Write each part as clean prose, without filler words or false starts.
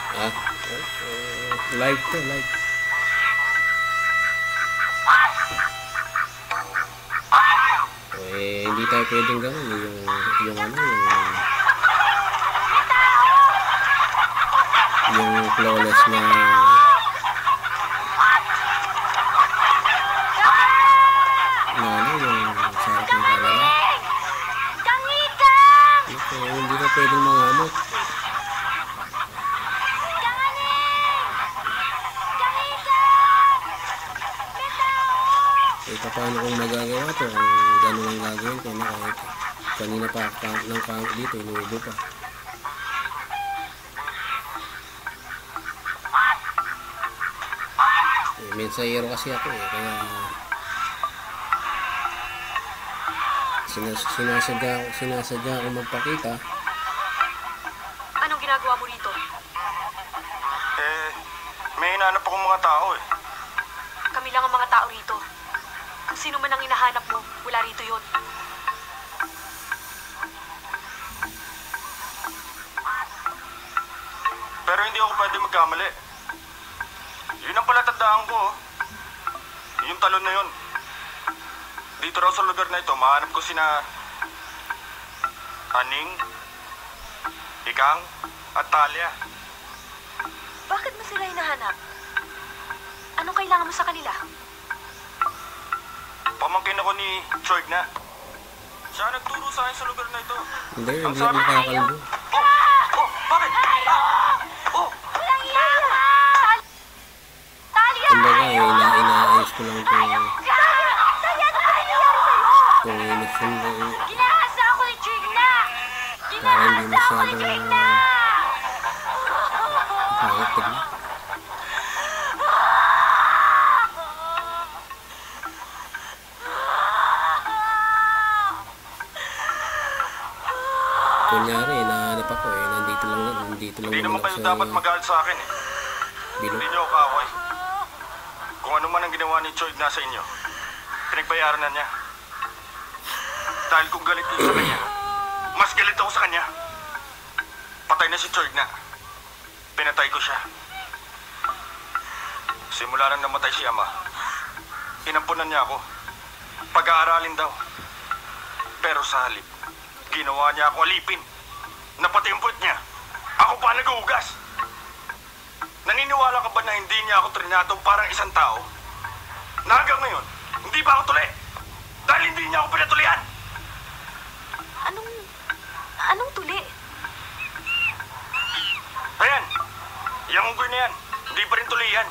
Ah, live to, live. Hindi tayo pwedeng gawin yung flawless na yung sarap ng camera. Hindi na pwedeng mangamot. Paano kung magagawa to, kung gano'n ang gagawin ko na kahit kanina pa ng count dito, inuubo pa. Mensahero kasi ako kaya sinasadya ako magpakita. Anong ginagawa mo rito? May hinahanap akong mga tao Kami lang ang mga tao rito. Kung sino man ang hinahanap mo, wala rito yun. Pero hindi ako pwede magkamali. Yun ang palatandaan ko. Yung talon na yun. Dito raw sa lugar na ito, mahanap ko sina Aning, Ikang, at Talia. Bakit mo sila hinahanap? Anong kailangan mo sa kanila? Pamangkin ako ni Choig na. Siya nagturo sa akin sa lugar na ito. Hindi ako nakakalbo. Bakit? Walang iya! Talia! Kumbaga, inaayos ko lang ito. Talia, ano nangyayari sa'yo? Kung inisyon na Ginahasa ako ni Chigna! para hindi Ginahasa ako ni masyadong Chigna! pangit tignan. Kunyari, nahanap ako nandito lang Hindi naman kayo dapat magalit sa akin Bilo. Hindi niyo ako kaaway. Kung ano man ang ginawa ni Choig na sa inyo, pinagbayaran na niya. Dahil kung galit niyo sa kanya, mas galit ako sa kanya. Patay na si Choig na. Pinatay ko siya. Simula nang namatay si Ama, inampunan niya ako. Pag-aaralin daw. Pero sa halip, ginawa niya ako alipin. Napatimpot niya. Ako pa nag-uugas. Naniniwala ka ba na hindi niya ako trinatong parang isang tao? Na hanggang ngayon, hindi ba ako tuli? Dahil hindi niya ako pinatulian. Anong tuli? Ayan, yung unggoy na yan, hindi pa rin tuli yan.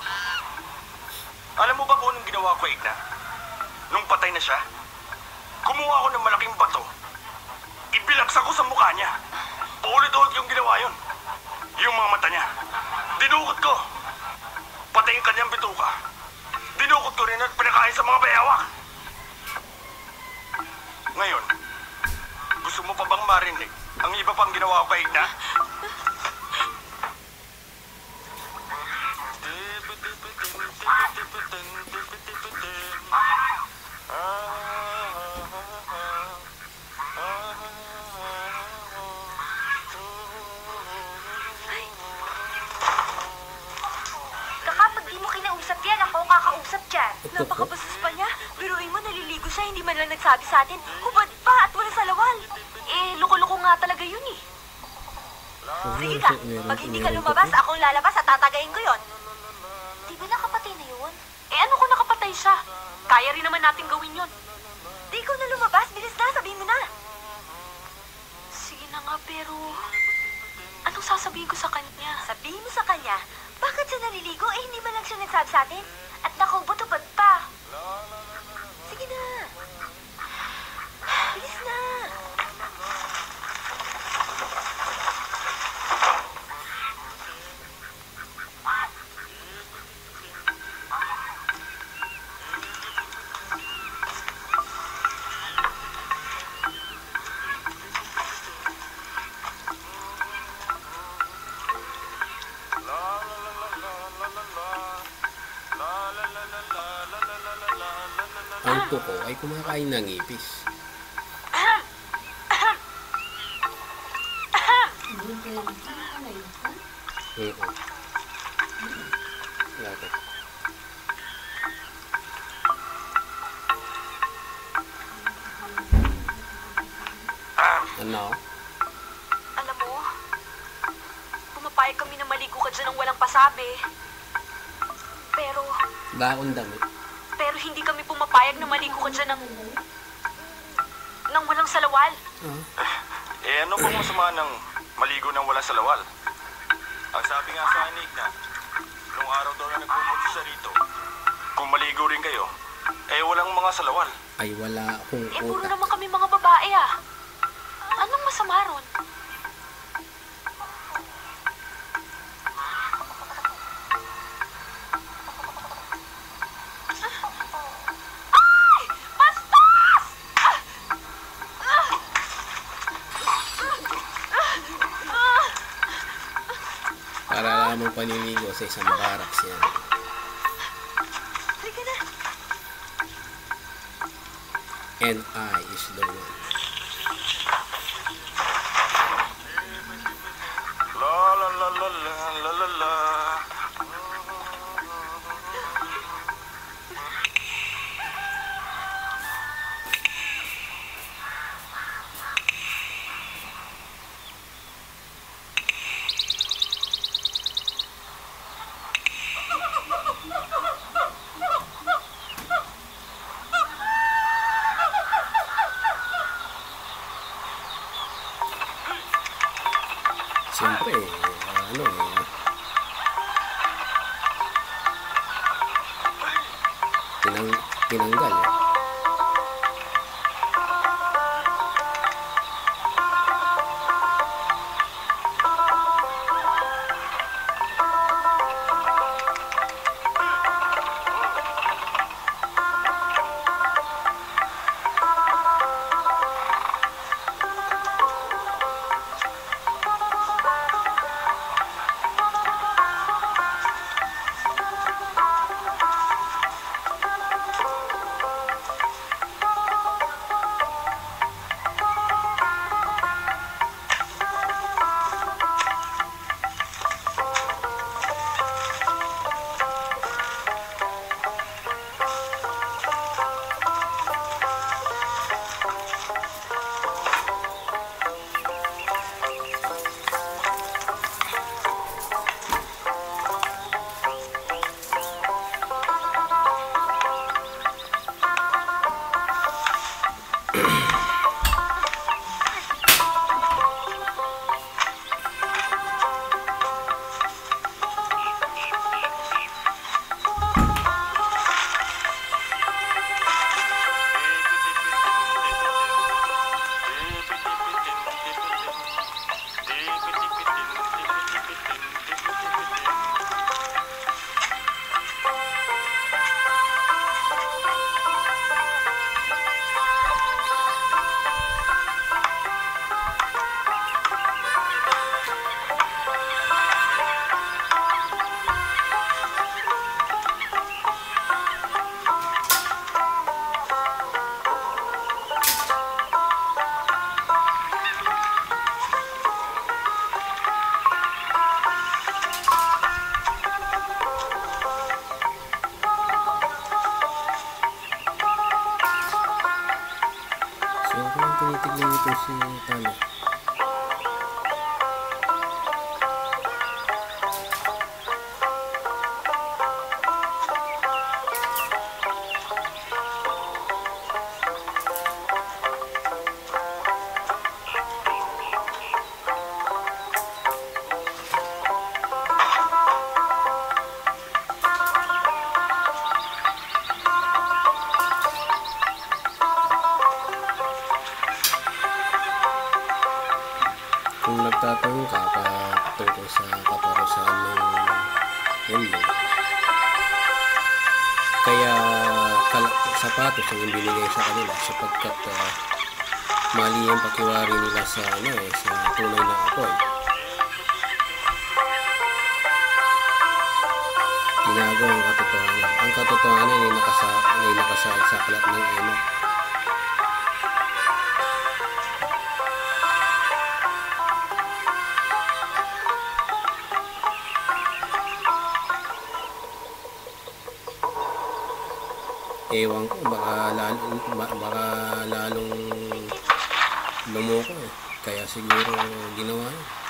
Alam mo ba kung anong ginawa ko, Igna? Nung patay na siya, kumuha ako ng malaking bato. Ibilagsak ko sa mukha niya. Paulit-ulit yung ginawa yun. Yung mga mata niya. Dinukot ko. Pati yung kanyang bituka. Dinukot ko rin at pinakain sa mga bayawak. Ngayon, gusto mo pa bang marinig ang iba pang ginawa ko kay Igna? Kakausap dyan. Napakabastos pa niya. Biruin mo, naliligo siya, hindi man lang nagsabi sa atin. Hubad pa at wala sa lawal. Loko-loko nga talaga yun Sige ka, pag hindi ka lumabas, akong lalabas at tatagayin ko yon. Di ba nakapatay na yun? Ano kung nakapatay siya? Kaya rin naman natin gawin yun. Di ko na lumabas, bilis na, sabihin mo na. Sige na nga, pero anong sasabihin ko sa kanya? Sabihin mo sa kanya, bakit siya naliligo hindi man lang siya nagsabi sa atin? At naku, butubad pa. Sige na. Bilis na. Ang tuko ay kumakain ng ipis. Bakit? Ano? Alam mo, pumapayag kami na maligo ka dyan ng walang pasabi. Pero Bakong damit. hindi kami pumapayag na maligo ka dyan ng walang salawal. Ano bang masama ng maligo ng walang salawal? Ang sabi nga sa anik na, nung araw daw na nagpupunta siya rito, kung maligo rin kayo, walang mga salawal. Ay, wala akong Puro utak. naman kami mga babae ah. Anong masama ron? Ay! Bastos! Para lamang paniligo sa isang barracks yan. Halika na. And I is the one. La la la la la la la la. Siyempre, tinanggal. tinitignan nito si Talo. Kung nagtatanong ka tungkol sa kaparusahan ng mundo, kaya sapatos ang binigay sa kanila sapagkat mali ang pakiwari nila sa sa tunay na apoy. Tinago ang katotohanan. Ang katotohanan ay nakasaad sa aklat ng Enoch. Ewan ko, baka lalong lumoko eh. Kaya siguro ginawa yun.